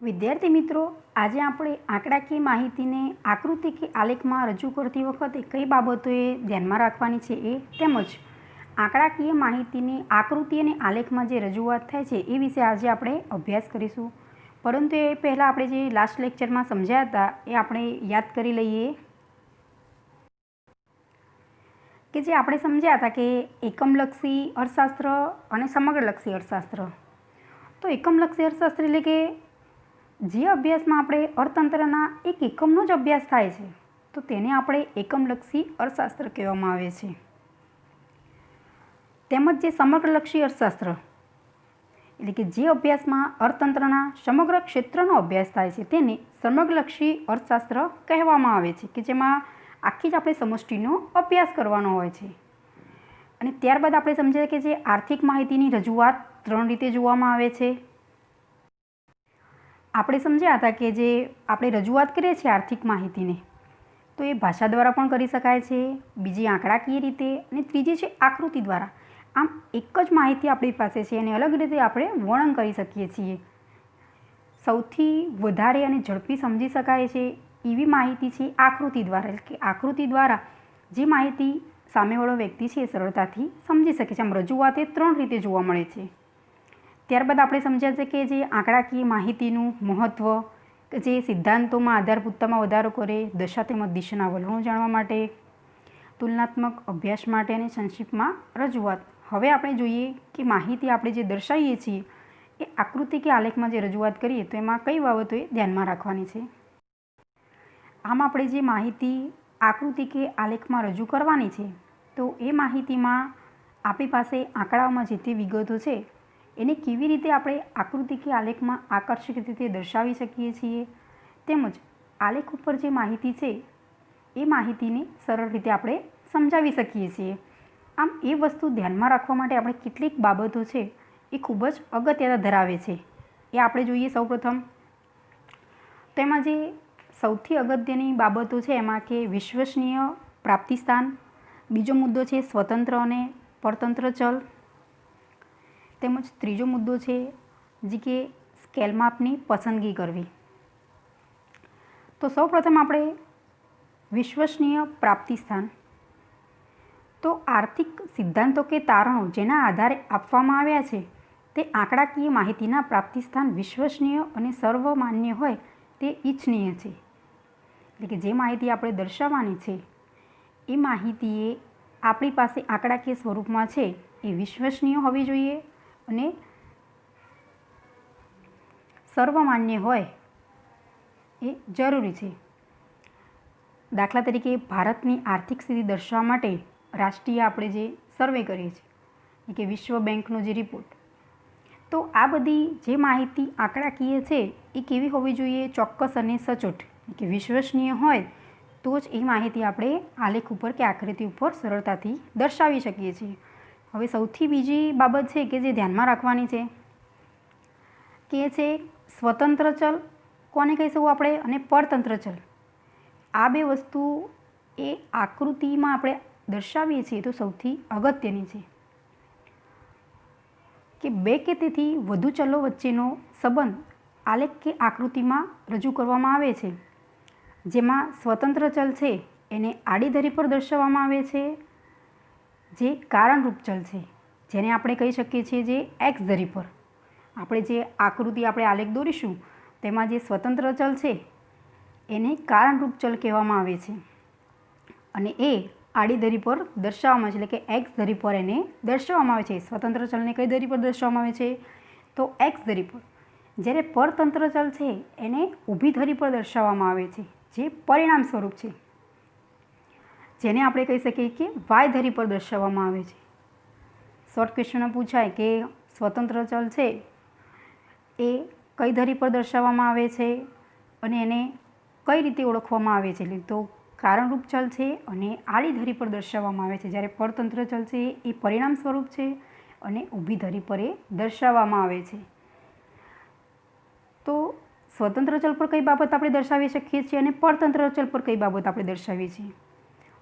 વિદ્યાર્થી મિત્રો, આજે આપણે આંકડાકીય માહિતીને આકૃતિ કે આલેખમાં રજૂ કરતી વખતે કઈ બાબતોએ ધ્યાનમાં રાખવાની છે એ તેમજ આંકડાકીય માહિતીની આકૃતિ અને આલેખમાં જે રજૂઆત થાય છે એ વિશે આજે આપણે અભ્યાસ કરીશું. પરંતુ એ પહેલાં આપણે જે લાસ્ટ લેક્ચરમાં સમજ્યા હતા એ આપણે યાદ કરી લઈએ કે જે આપણે સમજ્યા હતા કે એકમલક્ષી અર્થશાસ્ત્ર અને સમગ્રલક્ષી અર્થશાસ્ત્ર. તો એકમલક્ષી અર્થશાસ્ત્ર એટલે કે જે અભ્યાસમાં આપણે અર્થતંત્રના એક એકમનો જ અભ્યાસ થાય છે તો તેને આપણે એકમલક્ષી અર્થશાસ્ત્ર કહેવામાં આવે છે. તેમજ જે સમગ્રલક્ષી અર્થશાસ્ત્ર એટલે કે જે અભ્યાસમાં અર્થતંત્રના સમગ્ર ક્ષેત્રનો અભ્યાસ થાય છે તેને સમગ્રલક્ષી અર્થશાસ્ત્ર કહેવામાં આવે છે, કે જેમાં આખી જ આપણે સમષ્ટિનો અભ્યાસ કરવાનો હોય છે. અને ત્યારબાદ આપણે સમજીએ કે જે આર્થિક માહિતીની રજૂઆત 3 રીતે જોવામાં આવે છે. આપણે સમજ્યા હતા કે જે આપણે રજૂઆત કરીએ છીએ આર્થિક માહિતીને તો એ ભાષા દ્વારા પણ કરી શકાય છે, બીજી આંકડાકીય રીતે અને ત્રીજી છે આકૃતિ દ્વારા. આમ એક જ માહિતી આપણી પાસે છે અને અલગ રીતે આપણે વર્ણન કરી શકીએ છીએ. સૌથી વધારે અને ઝડપી સમજી શકાય છે એવી માહિતી છે આકૃતિ દ્વારા, એટલે કે આકૃતિ દ્વારા જે માહિતી સામેવાળો વ્યક્તિ છે એ સરળતાથી સમજી શકે છે. આમ રજૂઆત એ 3 રીતે જોવા મળે છે. ત્યારબાદ આપણે સમજ્યા છે કે જે આંકડાકીય માહિતીનું મહત્ત્વ, કે જે સિદ્ધાંતોમાં આધારભૂતતામાં વધારો કરે, દશા તેમજ દિશાના વલણો જાણવા માટે, તુલનાત્મક અભ્યાસ માટે અને સંક્ષિપ્તમાં રજૂઆત. હવે આપણે જોઈએ કે માહિતી આપણે જે દર્શાવીએ છીએ એ આકૃતિ કે આલેખમાં જે રજૂઆત કરીએ તો એમાં કઈ બાબતોએ ધ્યાનમાં રાખવાની છે. આમ આપણે જે માહિતી આકૃતિ કે આલેખમાં રજૂ કરવાની છે તો એ માહિતીમાં આપણી પાસે આંકડાઓમાં જે તે વિગતો છે એને કેવી રીતે આપણે આકૃતિ કે આલેખમાં આકર્ષક રીતે દર્શાવી શકીએ છીએ, તેમજ આલેખ ઉપર જે માહિતી છે એ માહિતીને સરળ રીતે આપણે સમજાવી શકીએ છીએ. આમ એ વસ્તુ ધ્યાનમાં રાખવા માટે આપણે કેટલીક બાબતો છે એ ખૂબ જ અગત્યતા ધરાવે છે. એ આપણે જોઈએ સૌપ્રથમ. તેમાં જે સૌથી અગત્યની બાબતો છે એમાં કે વિશ્વસનીય પ્રાપ્તિસ્થાન, બીજો મુદ્દો છે સ્વતંત્ર અને પરતંત્ર ચલ, તેમજ ત્રીજો મુદ્દો છે જે કે સ્કેલ માપની પસંદગી કરવી. તો સૌપ્રથમ આપણે વિશ્વસનીય પ્રાપ્તિસ્થાન. તો આર્થિક સિદ્ધાંતો કે તારણો જેના આધારે આપવામાં આવ્યા છે તે આંકડાકીય માહિતીના પ્રાપ્તિસ્થાન વિશ્વસનીય અને સર્વમાન્ય હોય તે ઈચ્છનીય છે. એટલે કે જે માહિતી આપણે દર્શાવવાની છે એ માહિતી એ આપણી પાસે આંકડાકીય સ્વરૂપમાં છે એ વિશ્વસનીય હોવી જોઈએ અને સર્વમાન્ય હોય એ જરૂરી છે. દાખલા તરીકે ભારતની આર્થિક સ્થિતિ દર્શાવવા માટે રાષ્ટ્રીય આપણે જે સર્વે કરીએ છીએ કે વિશ્વ બેંકનો જે રિપોર્ટ, તો આ બધી જે માહિતી આંકડાકીય છે એ કેવી હોવી જોઈએ? ચોક્કસ અને સચોટ, કે વિશ્વસનીય હોય તો જ એ માહિતી આપણે આલેખ ઉપર કે આકૃતિ ઉપર સરળતાથી દર્શાવી શકીએ છીએ. હવે સૌથી બીજી બાબત છે કે જે ધ્યાનમાં રાખવાની છે કે છે સ્વતંત્ર ચલ કોને કહીશું આપણે અને પરતંત્ર ચલ. આ બે વસ્તુ એ આકૃતિમાં આપણે દર્શાવીએ છીએ તો સૌથી અગત્યની છે કે બે કે તેથી વધુ ચલો વચ્ચેનો સંબંધ આલેખ કે આકૃતિમાં રજૂ કરવામાં આવે છે. જેમાં સ્વતંત્ર ચલ છે એને આડી ધરી પર દર્શાવવામાં આવે છે, જે કારણરૂપ ચલ છે જેને આપણે કહી શકીએ છીએ જે એક્સ ધરી પર. આપણે જે આકૃતિ આપણે આલેખ દોરીશું તેમાં જે સ્વતંત્ર ચલ છે એને કારણરૂપ ચલ કહેવામાં આવે છે અને એ આડી ધરી પર દર્શાવવામાં આવે છે, એટલે કે એક્સ ધરી પર એને દર્શાવવામાં આવે છે. સ્વતંત્ર ચલને કઈ ધરી પર દર્શાવવામાં આવે છે? તો એક્સ ધરી પર. જ્યારે પરતંત્ર ચલ છે એને ઊભી ધરી પર દર્શાવવામાં આવે છે, જે પરિણામ સ્વરૂપ છે, જેને આપણે કહી શકીએ કે વાય ધરી પર દર્શાવવામાં આવે છે. શોર્ટ ક્વેશ્ચનમાં પૂછાય કે સ્વતંત્ર ચલ છે એ કઈ ધરી પર દર્શાવવામાં આવે છે અને એને કઈ રીતે ઓળખવામાં આવે છે? તો કારણરૂપ ચલ છે અને આડી ધરી પર દર્શાવવામાં આવે છે, જ્યારે પરતંત્ર ચલ છે એ પરિણામ સ્વરૂપ છે અને ઊભી ધરી પર એ દર્શાવવામાં આવે છે. તો સ્વતંત્ર ચલ પર કઈ બાબત આપણે દર્શાવી શકીએ છીએ અને પરતંત્ર ચલ પર કઈ બાબત આપણે દર્શાવીએ છીએ?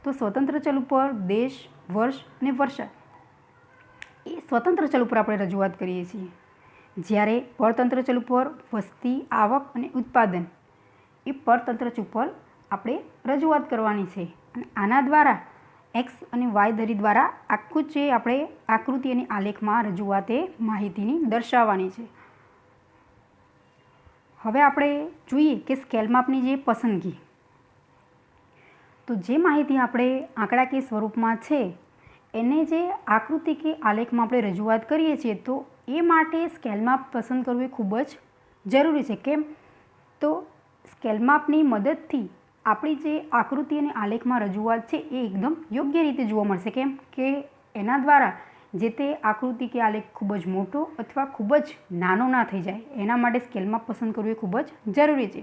તો સ્વતંત્ર ચલ ઉપર દેશ, વર્ષ અને વર્ષા એ સ્વતંત્ર ચલ ઉપર આપણે રજૂઆત કરીએ છીએ. જ્યારે પરતંત્ર ચલ ઉપર વસ્તી, આવક અને ઉત્પાદન એ પરતંત્ર ચલ ઉપર આપણે રજૂઆત કરવાની છે અને આના દ્વારા એક્સ અને વાય ધરી દ્વારા આખું જે આપણે આકૃતિ અને આલેખમાં રજૂઆત એ માહિતીની દર્શાવવાની છે. હવે આપણે જોઈએ કે સ્કેલ માપની જે પસંદગી. તો જે માહિતી આપણે આંકડાકીય સ્વરૂપમાં છે એને જે આકૃતિ કે આલેખમાં આપણે રજૂઆત કરીએ છીએ તો એ માટે સ્કેલ માપ પસંદ કરવું એ ખૂબ જ જરૂરી છે. કેમ? તો સ્કેલ માપની મદદથી આપણી જે આકૃતિ અને આલેખમાં રજૂઆત છે એ એકદમ યોગ્ય રીતે જોવા મળશે. કેમ કે એના દ્વારા જે તે આકૃતિ કે આલેખ ખૂબ જ મોટો અથવા ખૂબ જ નાનો ના થઈ જાય, એના માટે સ્કેલ માપ પસંદ કરવું એ ખૂબ જ જરૂરી છે.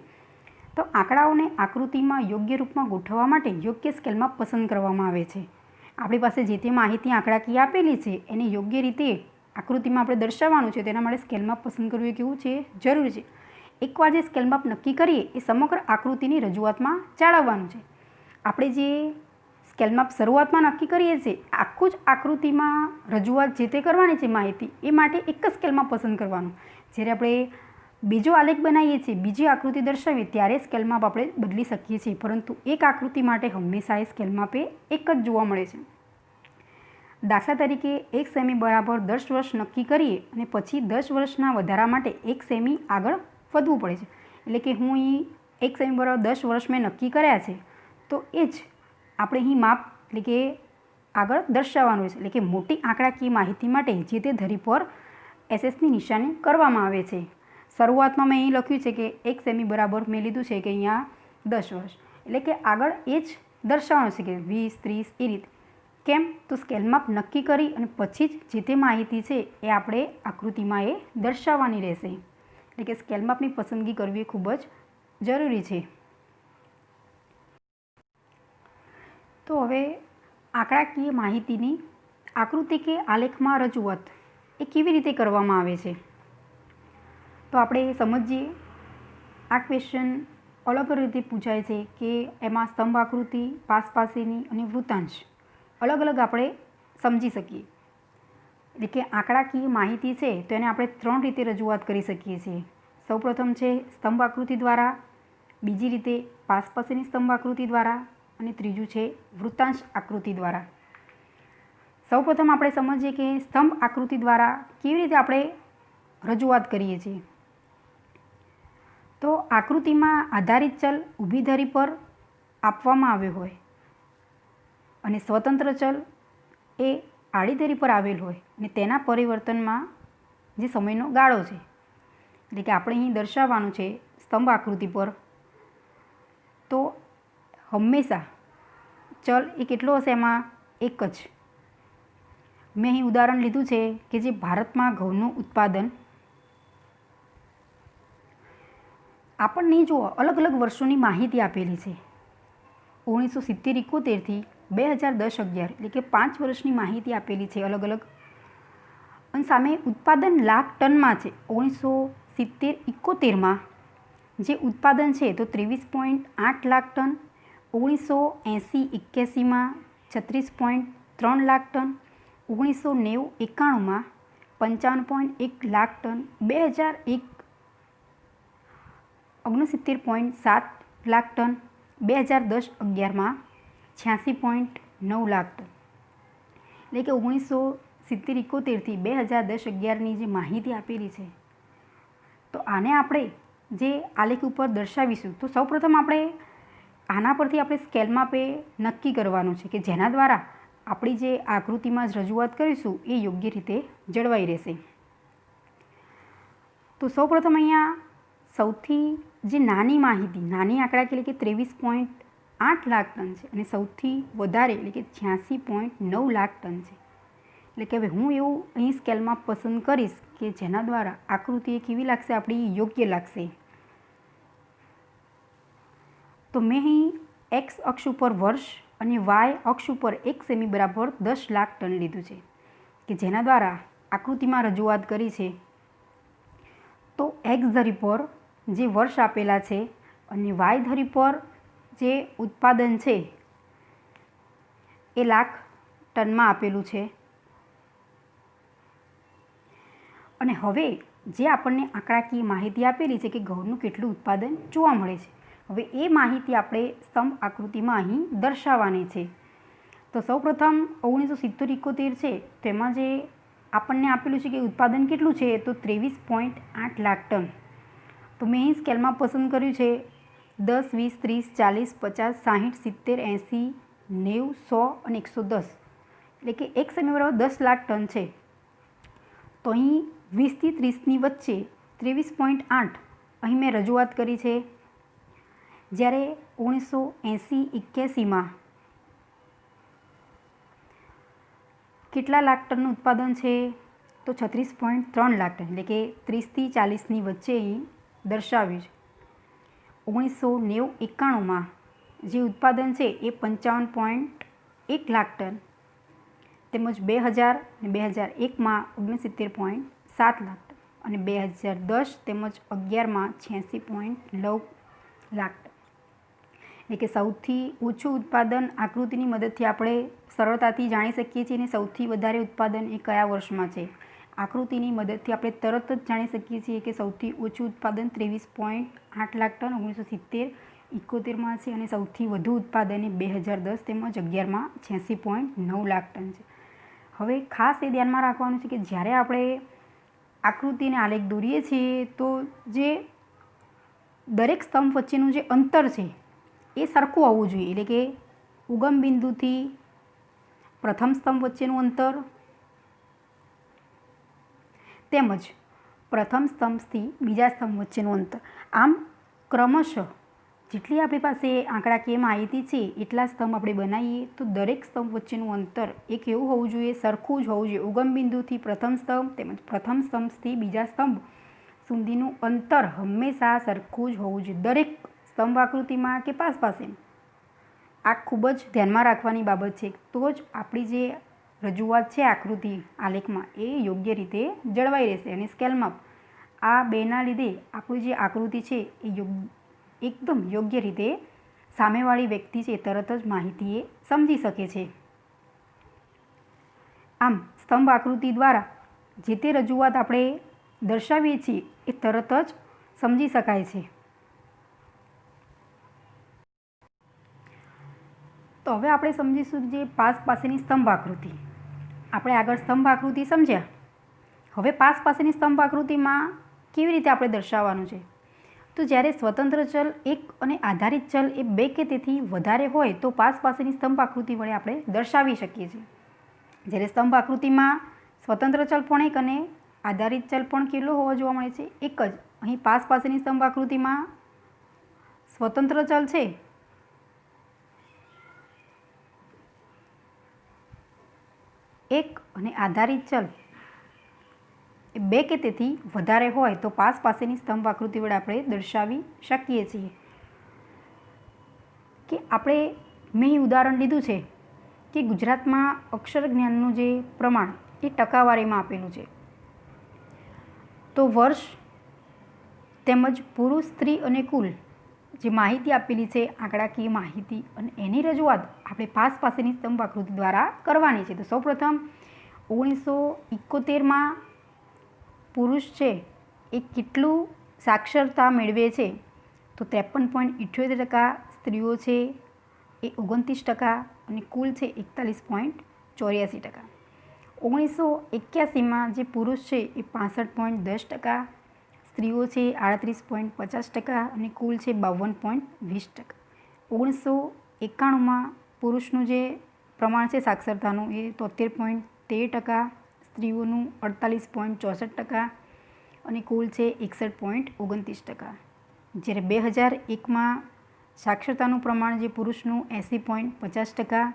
તો આંકડાઓને આકૃતિમાં યોગ્ય રૂપમાં ગોઠવવા માટે યોગ્ય સ્કેલ માપ પસંદ કરવામાં આવે છે. આપણી પાસે જે તે માહિતી આંકડાકીય આપેલી છે એને યોગ્ય રીતે આકૃતિમાં આપણે દર્શાવવાનું છે, તેના માટે સ્કેલ માપ પસંદ કરવું એ કેવું છે? જરૂરી છે. એકવાર જે સ્કેલ માપ નક્કી કરીએ એ સમગ્ર આકૃતિની રજૂઆતમાં જાળવવાનું છે. આપણે જે સ્કેલ માપ શરૂઆતમાં નક્કી કરીએ છીએ આખું જ આકૃતિમાં રજૂઆત જે તે કરવાની છે માહિતી, એ માટે એક જ સ્કેલ માપ પસંદ કરવાનું. જ્યારે આપણે બીજો આલેખ બનાવીએ છીએ, બીજી આકૃતિ દર્શાવીએ ત્યારે સ્કેલ માપ આપણે બદલી શકીએ છીએ, પરંતુ એક આકૃતિ માટે હંમેશા એ સ્કેલ માપ એ એક જ જોવા મળે છે. દાખલા તરીકે 1 સેમી બરાબર 10 વર્ષ નક્કી કરીએ અને પછી 10 વર્ષના વધારા માટે 1 સેમી આગળ વધવું પડે છે. એટલે કે હું અહીં 1 સેમી બરાબર 10 વર્ષ મેં નક્કી કર્યા છે તો એ જ આપણે અહીં માપ એટલે કે આગળ દર્શાવવાનું છે. એટલે કે મોટી આંકડાકીય માહિતી માટે જે તે ધરી પર એસએસની નિશાની કરવામાં આવે છે. શરૂઆતમાં મેં અહીં લખ્યું છે કે 1 સેમી બરાબર મેં લીધું છે કે અહીંયા 10 વર્ષ, એટલે કે આગળ એ જ દર્શાવવાનું છે કે 20, 30 એ રીતે. કેમ? તો સ્કેલ માપ નક્કી કરી અને પછી જ જે તે માહિતી છે એ આપણે આકૃતિમાં એ દર્શાવવાની રહેશે. એટલે કે સ્કેલ માપની પસંદગી કરવી એ ખૂબ જ જરૂરી છે. તો હવે આંકડાકીય માહિતીની આકૃતિ કે આલેખમાં રજૂઆત એ કેવી રીતે કરવામાં આવે છે તો આપણે સમજીએ. આ ક્વેશ્ચન અલગ રીતે પૂછાય છે કે એમાં સ્તંભ આકૃતિ, પાસપાસીની અને વૃત્તાંશ અલગ અલગ આપણે સમજી શકીએ. એટલે કે આંકડાકીય માહિતી છે તો એને આપણે 3 રીતે રજૂઆત કરી શકીએ છીએ. સૌપ્રથમ છે સ્તંભ આકૃતિ દ્વારા, બીજી રીતે પાસપાસીની સ્તંભ આકૃતિ દ્વારા અને ત્રીજું છે વૃત્તાંશ આકૃતિ દ્વારા. સૌપ્રથમ આપણે સમજીએ કે સ્તંભ આકૃતિ દ્વારા કેવી રીતે આપણે રજૂઆત કરીએ છીએ. તો આકૃતિમાં આધારિત ચલ ઊભી ધરી પર આપવામાં આવ્યો હોય અને સ્વતંત્ર ચલ એ આડી ધરી પર આવેલ હોય અને તેના પરિવર્તનમાં જે સમયનો ગાળો છે, એટલે કે આપણે અહીં દર્શાવવાનું છે સ્તંભ આકૃતિ પર, તો હંમેશા ચલ એ કેટલો હશે? એમાં એક જ. મેં અહીં ઉદાહરણ લીધું છે કે જે ભારતમાં ઘઉંનું ઉત્પાદન આપણને જો અલગ અલગ વર્ષોની માહિતી આપેલી છે. 1970-71 2010-11 એટલે કે 5 વર્ષની માહિતી આપેલી છે અલગ અલગ. અને સામે ઉત્પાદન લાખ ટનમાં છે. 1970-71માં જે ઉત્પાદન છે તો 23.8 લાખ ટન, 1980-81માં 36.3 લાખ ટન, 1990-91માં 55.1 લાખ ટન, 2001 69.7 લાખ ટન, 2010-11માં 86.9 લાખ ટન. એટલે કે 1970-71થી 2010-11ની જે માહિતી આપેલી છે તો આને આપણે જે આલેખ ઉપર દર્શાવીશું તો સૌપ્રથમ આપણે આના પરથી આપણે સ્કેલ માપે નક્કી કરવાનું છે કે જેના દ્વારા આપણી જે આકૃતિમાં જ રજૂઆત કરીશું એ યોગ્ય રીતે જળવાઈ રહેશે. તો સૌપ્રથમ અહીંયા સૌથી જે નાની માહિતી, નાની આંકડા એટલે કે 23.8 લાખ ટન છે અને સૌથી વધારે એટલે કે 86.9 લાખ ટન છે. એટલે કે હવે હું એવું અહીં સ્કેલમાં પસંદ કરીશ કે જેના દ્વારા આકૃતિ કેવી લાગશે? આપણી યોગ્ય લાગશે. તો મેં અહીં એક્સ અક્ષ ઉપર વર્ષ અને વાય અક્ષ ઉપર 1 સેમી બરાબર 10 લાખ ટન લીધું છે કે જેના દ્વારા આકૃતિમાં રજૂઆત કરી છે. તો એક્સ ધરી પર જે વર્ષ આપેલા છે અને વાય ધરી પર જે ઉત્પાદન છે એ લાખ ટનમાં આપેલું છે. અને હવે જે આપણને આંકડાકીય માહિતી આપેલી છે કે ઘઉંનું કેટલું ઉત્પાદન જોવા મળે છે. હવે એ માહિતી આપણે સ્તંભ આકૃતિમાં અહીં દર્શાવવાની છે. તો સૌપ્રથમ 1970-71 છે, તેમાં જે આપણને આપેલું છે કે ઉત્પાદન કેટલું છે, તો 23.8 લાખ ટન. તો મેં અહીં સ્કેલમાં પસંદ કર્યું છે 10, 20, 30, 40, 50, 60, 70, 80, 90, 100 અને 110. એટલે કે એક સમય બરાબર 10 લાખ ટન છે. તો અહીં 20 થી 30ની વચ્ચે 23.8 અહીં મેં રજૂઆત કરી છે. જ્યારે 1980-81માં કેટલા લાખ ટનનું ઉત્પાદન છે, તો 36.3 લાખ ટન, એટલે કે 30 થી 40ની વચ્ચે અહીં દર્શાવ્યું છે. 1990-91માં જે ઉત્પાદન છે એ 55.1 લાખ ટન, તેમજ 2000 અને 2001માં 69.7 લાખ ટન અને 2010 તેમજ 11માં 86.9 લાખ ટન. એટલે કે સૌથી ઓછું ઉત્પાદન આકૃતિની મદદથી આપણે સરળતાથી જાણી શકીએ છીએ અને સૌથી વધારે ઉત્પાદન એ કયા વર્ષમાં છે. આકૃતિની મદદથી આપણે તરત જ જાણી શકીએ છીએ કે સૌથી ઓછું ઉત્પાદન 23.8 લાખ ટન 1970-71માં છે અને સૌથી વધુ ઉત્પાદન એ 2010 તેમજ 11માં 86.9 લાખ ટન છે. હવે ખાસ એ ધ્યાનમાં રાખવાનું છે કે જ્યારે આપણે આકૃતિને આલેખ દોરીએ છીએ તો જે દરેક સ્તંભ વચ્ચેનું જે અંતર છે એ સરખું હોવું જોઈએ. એટલે કે ઉગમ બિંદુથી પ્રથમ સ્તંભ વચ્ચેનું અંતર તેમજ પ્રથમ સ્તંભથી બીજા સ્તંભ વચ્ચેનું અંતર, આમ ક્રમશઃ જેટલી આપણી પાસે આંકડાકીય માહિતી છે એટલા સ્તંભ આપણે બનાવીએ તો દરેક સ્તંભ વચ્ચેનું અંતર એક એવું હોવું જોઈએ, સરખું જ હોવું જોઈએ. ઉગમ બિંદુથી પ્રથમ સ્તંભ તેમજ પ્રથમ સ્તંભથી બીજા સ્તંભ સુધીનું અંતર હંમેશા સરખું જ હોવું જોઈએ દરેક સ્તંભ આકૃતિમાં કે પાસે. આ ખૂબ જ ધ્યાનમાં રાખવાની બાબત છે. તો જ આપણી જે રજૂઆત છે આકૃતિ આલેખમાં એ યોગ્ય રીતે જળવાઈ રહેશે. અને સ્કેલમાં આ બેના લીધે આપણી જે આકૃતિ છે એ એકદમ યોગ્ય રીતે સામેવાળી વ્યક્તિ છે તરત જ માહિતી એ સમજી શકે છે. આમ સ્તંભ આકૃતિ દ્વારા જે તે રજૂઆત આપણે દર્શાવીએ છીએ એ તરત જ સમજી શકાય છે. તો હવે આપણે સમજીશું જે પાસ પાસેની સ્તંભ આકૃતિ. આપણે આગળ સ્તંભ આકૃતિ સમજ્યા. હવે પાસ પાસેની સ્તંભ આકૃતિમાં કેવી રીતે આપણે દર્શાવવાનું છે, તો જ્યારે સ્વતંત્ર ચલ એક અને આધારિત ચલ એ બે કે તેથી વધારે હોય તો પાસ પાસેની સ્તંભ આકૃતિ વડે આપણે દર્શાવી શકીએ છીએ. જ્યારે સ્તંભ આકૃતિમાં સ્વતંત્ર ચલ પણ એક અને આધારિત ચલ પણ કેટલો હોવો જોવા મળે છે, એક જ. અહીં પાસ પાસેની સ્તંભ આકૃતિમાં સ્વતંત્ર ચલ છે એક અને આધારિત ચલ એ બે કે તેથી વધારે હોય તો પાસ પાસેની સ્તંભ આકૃતિ વડે આપણે દર્શાવી શકીએ છીએ. કે આપણે મેં ઉદાહરણ લીધું છે કે ગુજરાતમાં અક્ષર જ્ઞાનનું જે પ્રમાણ એ ટકાવારીમાં આપેલું છે. તો વર્ષ તેમજ પુરુષ, સ્ત્રી અને કુલ જે માહિતી આપેલી છે આંકડાકીય માહિતી, અને એની રજૂઆત આપણે પાસ પાસેની સ્તંભ આકૃતિ દ્વારા કરવાની છે. તો સૌપ્રથમ 1971માં પુરુષ છે એ કેટલું સાક્ષરતા મેળવે છે, તો 53.78%, સ્ત્રીઓ છે એ 29% અને કુલ છે 41.84%. 1981માં જે પુરુષ છે એ 65.10%, સ્ત્રીઓ છે 38.50% અને કુલ છે 52.20%. 1991માં પુરુષનું જે પ્રમાણ છે સાક્ષરતાનું એ 73.13%, સ્ત્રીઓનું 48.64% અને કુલ છે 61.29%. જ્યારે 2001માં સાક્ષરતાનું પ્રમાણ જે પુરુષનું 80.50%,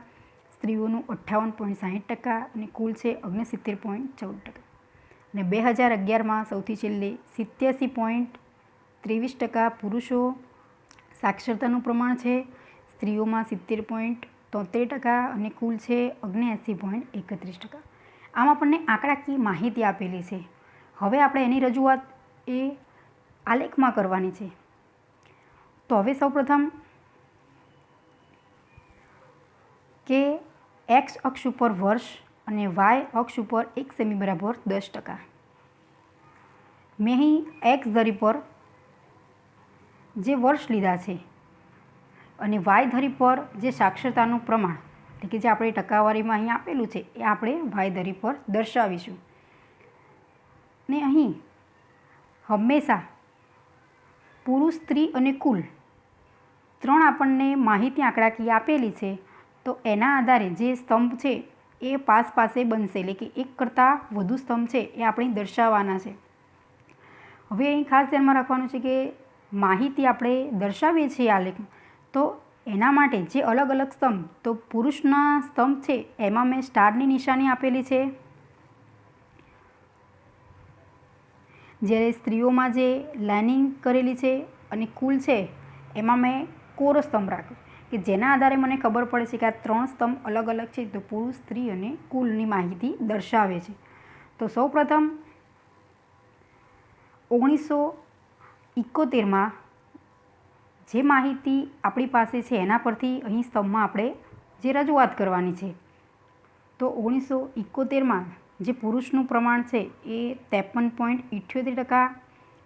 સ્ત્રીઓનું 58.60% અને કુલ છે 69.14%. અને 2011માં સૌથી છેલ્લે 87.23% પુરુષો સાક્ષરતાનું પ્રમાણ છે, સ્ત્રીઓમાં 70.73% અને કુલ છે 79.31%. આમ આપણને આંકડાકીય માહિતી આપેલી છે. હવે આપણે એની રજૂઆત એ આલેખમાં કરવાની છે. તો હવે સૌપ્રથમ કે એક્સ અક્ષ ઉપર વર્ષ અને વાય અક્ષ ઉપર એક સેમી બરાબર 10%. મેં અહીં એક્સ ધરી પર જે વર્ષ લીધા છે અને વાય ધરી પર જે સાક્ષરતાનું પ્રમાણ એટલે કે જે આપણે ટકાવારીમાં અહીં આપેલું છે એ આપણે વાય ધરી પર દર્શાવીશું. ને અહીં હંમેશા પુરુષ, સ્ત્રી અને કુલ 3 આપણને માહિતી આંકડાકીય આપેલી છે. તો એના આધારે જે સ્તંભ છે એ પાસે બનશે, એટલે કે એક કરતાં વધુ સ્તંભ છે એ આપણે દર્શાવવાના છે. હવે અહીં ખાસ ધ્યાનમાં રાખવાનું છે કે માહિતી આપણે દર્શાવીએ છીએ આલેખમાં, તો એના માટે જે અલગ અલગ સ્તંભ, તો પુરુષના સ્તંભ છે એમાં મેં સ્ટારની નિશાની આપેલી છે, જ્યારે સ્ત્રીઓમાં જે લાઇનિંગ કરેલી છે અને કુલ છે એમાં મેં કોરો સ્તંભ રાખ્યો, કે જેના આધારે મને ખબર પડે છે કે આ 3 સ્તંભ અલગ અલગ છે, તો પુરુષ, સ્ત્રી અને કુલની માહિતી દર્શાવે છે. તો સૌપ્રથમ 1971માં જે માહિતી આપણી પાસે છે એના પરથી અહીં સ્તંભમાં આપણે જે રજૂઆત કરવાની છે. તો 1971માં જે પુરુષનું પ્રમાણ છે એ 53.78%,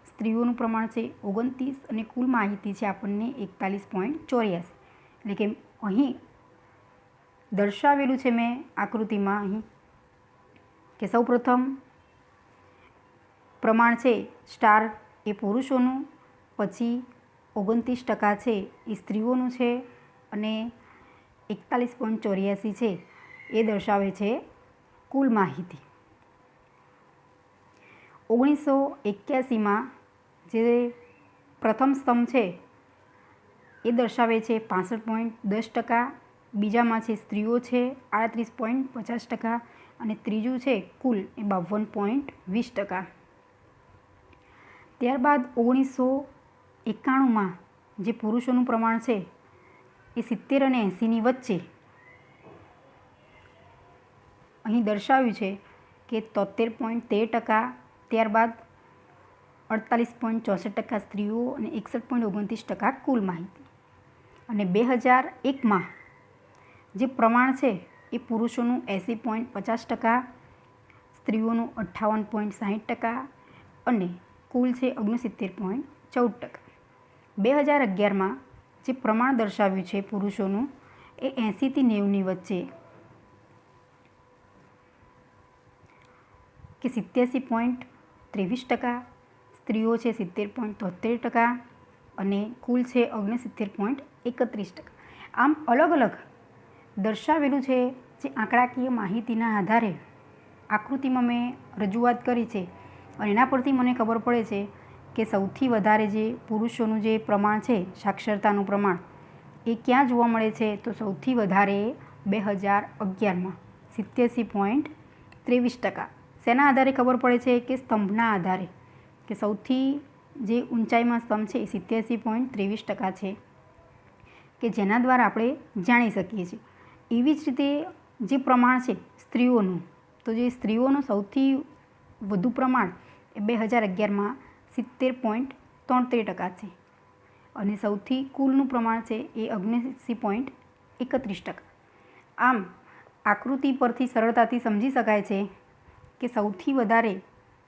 સ્ત્રીઓનું પ્રમાણ છે 29 અને કુલ માહિતી છે આપણને 41.84. એટલે કે અહીં દર્શાવેલું છે મેં આકૃતિમાં અહીં કે સૌપ્રથમ પ્રમાણ છે સ્ટાર એ પુરુષોનું, પછી 29% છે એ સ્ત્રીઓનું છે અને 41.84 છે એ દર્શાવે છે કુલ માહિતી. 1981માં જે પ્રથમ સ્તંભ છે એ દર્શાવે છે 65.10%, બીજામાં છે સ્ત્રીઓ છે 38.50% અને ત્રીજું છે કુલ એ 52.20%. ત્યારબાદ 1991માં જે પુરુષોનું પ્રમાણ છે એ 70 અને 80ની વચ્ચે અહીં દર્શાવ્યું છે કે 73.13%, ત્યારબાદ 48.64% સ્ત્રીઓ અને 61.29% કુલ માહિતી. અને 2001માં જે પ્રમાણ છે એ પુરુષોનું 80.50%, સ્ત્રીઓનું 58.60% અને કુલ છે 69.14%. 2011માં જે પ્રમાણ દર્શાવ્યું છે પુરુષોનું એ 80થી 90ની વચ્ચે કે 87.23%, સ્ત્રીઓ છે 70.73% અને કુલ છે 69.31%. આમ અલગ અલગ દર્શાવેલું છે જે આંકડાકીય માહિતીના આધારે આકૃતિમાં મેં રજૂઆત કરી છે. અને એના પરથી મને ખબર પડે છે કે સૌથી વધારે જે પુરુષોનું જે પ્રમાણ છે સાક્ષરતાનું પ્રમાણ એ ક્યાં જોવા મળે છે, તો સૌથી વધારે 2011માં 87.23%. શેના આધારે ખબર પડે છે કે સ્તંભના આધારે, કે સૌથી જે ઊંચાઈમાં સ્તંભ છે એ 87.23% છે, કે જેના દ્વારા આપણે જાણી શકીએ છીએ. એવી જ રીતે જે પ્રમાણ છે સ્ત્રીઓનું, તો જે સ્ત્રીઓનું સૌથી વધુ પ્રમાણ એ 2011માં 70.73% છે અને સૌથી કુલનું પ્રમાણ છે એ 79.31%. આમ આકૃતિ પરથી સરળતાથી સમજી શકાય છે કે સૌથી વધારે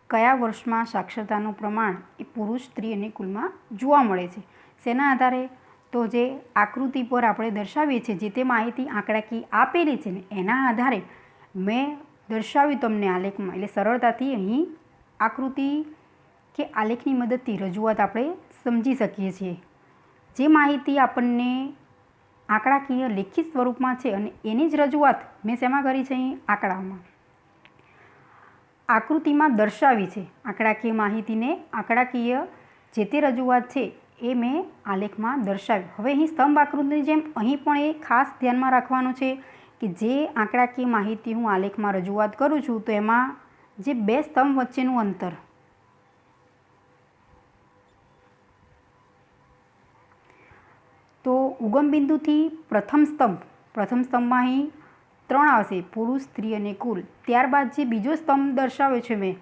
કયા વર્ષમાં સાક્ષરતાનું પ્રમાણ એ પુરુષ, સ્ત્રી અને કુલમાં જોવા મળે છે. શેના આધારે, તો જે આકૃતિ પર આપણે દર્શાવીએ છીએ જે તે માહિતી આંકડાકીય આપેલી છે ને એના આધારે મેં દર્શાવ્યું તમને આલેખમાં. એટલે સરળતાથી અહીં આકૃતિ કે આલેખની મદદથી રજૂઆત આપણે સમજી શકીએ છીએ. જે માહિતી આપણને આંકડાકીય લેખિત સ્વરૂપમાં છે અને એની જ રજૂઆત મેં શેમાં કરી છે, અહીં આંકડામાં આકૃતિમાં દર્શાવી છે. આંકડાકીય માહિતીને આંકડાકીય જે તે રજૂઆત છે એ મેં આલેખમાં દર્શાવી. હવે અહીં સ્તંભ આકૃતિની જેમ અહીં પણ એ ખાસ ધ્યાનમાં રાખવાનું છે કે જે આંકડાકીય માહિતી હું આલેખમાં રજૂઆત કરું છું તો એમાં જે 2 સ્તંભ વચ્ચેનું અંતર, તો ઉગમ બિંદુથી પ્રથમ સ્તંભમાં અહીં 3 આવશે, પુરુષ, સ્ત્રી અને કુલ. ત્યારબાદ જે બીજો સ્તંભ દર્શાવ્યો છે મેં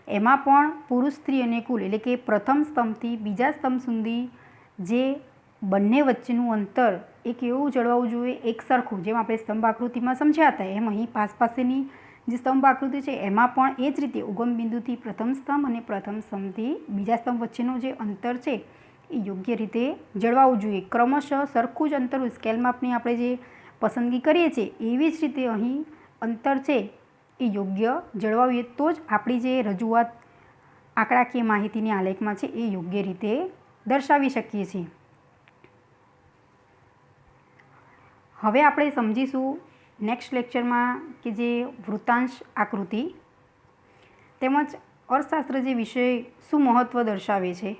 એમાં પણ પુરુષ, સ્ત્રી અને કુલ, એટલે કે પ્રથમ સ્તંભથી બીજા સ્તંભ સુધી જે બંને વચ્ચેનું અંતર એ કેવું જળવાવું જોઈએ, એક સરખું. જેમ આપણે સ્તંભ આકૃતિમાં સમજ્યા હતા એમ અહીં પાસેની જે સ્તંભ આકૃતિ છે એમાં પણ એ જ રીતે ઉગમ બિંદુથી પ્રથમ સ્તંભ અને પ્રથમ સ્તંભથી બીજા સ્તંભ વચ્ચેનું જે અંતર છે એ યોગ્ય રીતે જળવાવું જોઈએ. ક્રમશઃ સરખું જ અંતર સ્કેલ માપની આપણે જે પસંદગી કરીએ છીએ એવી જ રીતે અહીં અંતર છે એ યોગ્ય જળવાવીએ તો જ આપણી જે રજૂઆત આંકડાકીય માહિતીની આલેખમાં છે એ યોગ્ય રીતે દર્શાવી શકીએ છીએ. હવે આપણે સમજીશું નેક્સ્ટ લેક્ચરમાં કે જે વૃત્તાંશ આકૃતિ તેમજ અર્થશાસ્ત્ર જે વિષય શું મહત્ત્વ દર્શાવે છે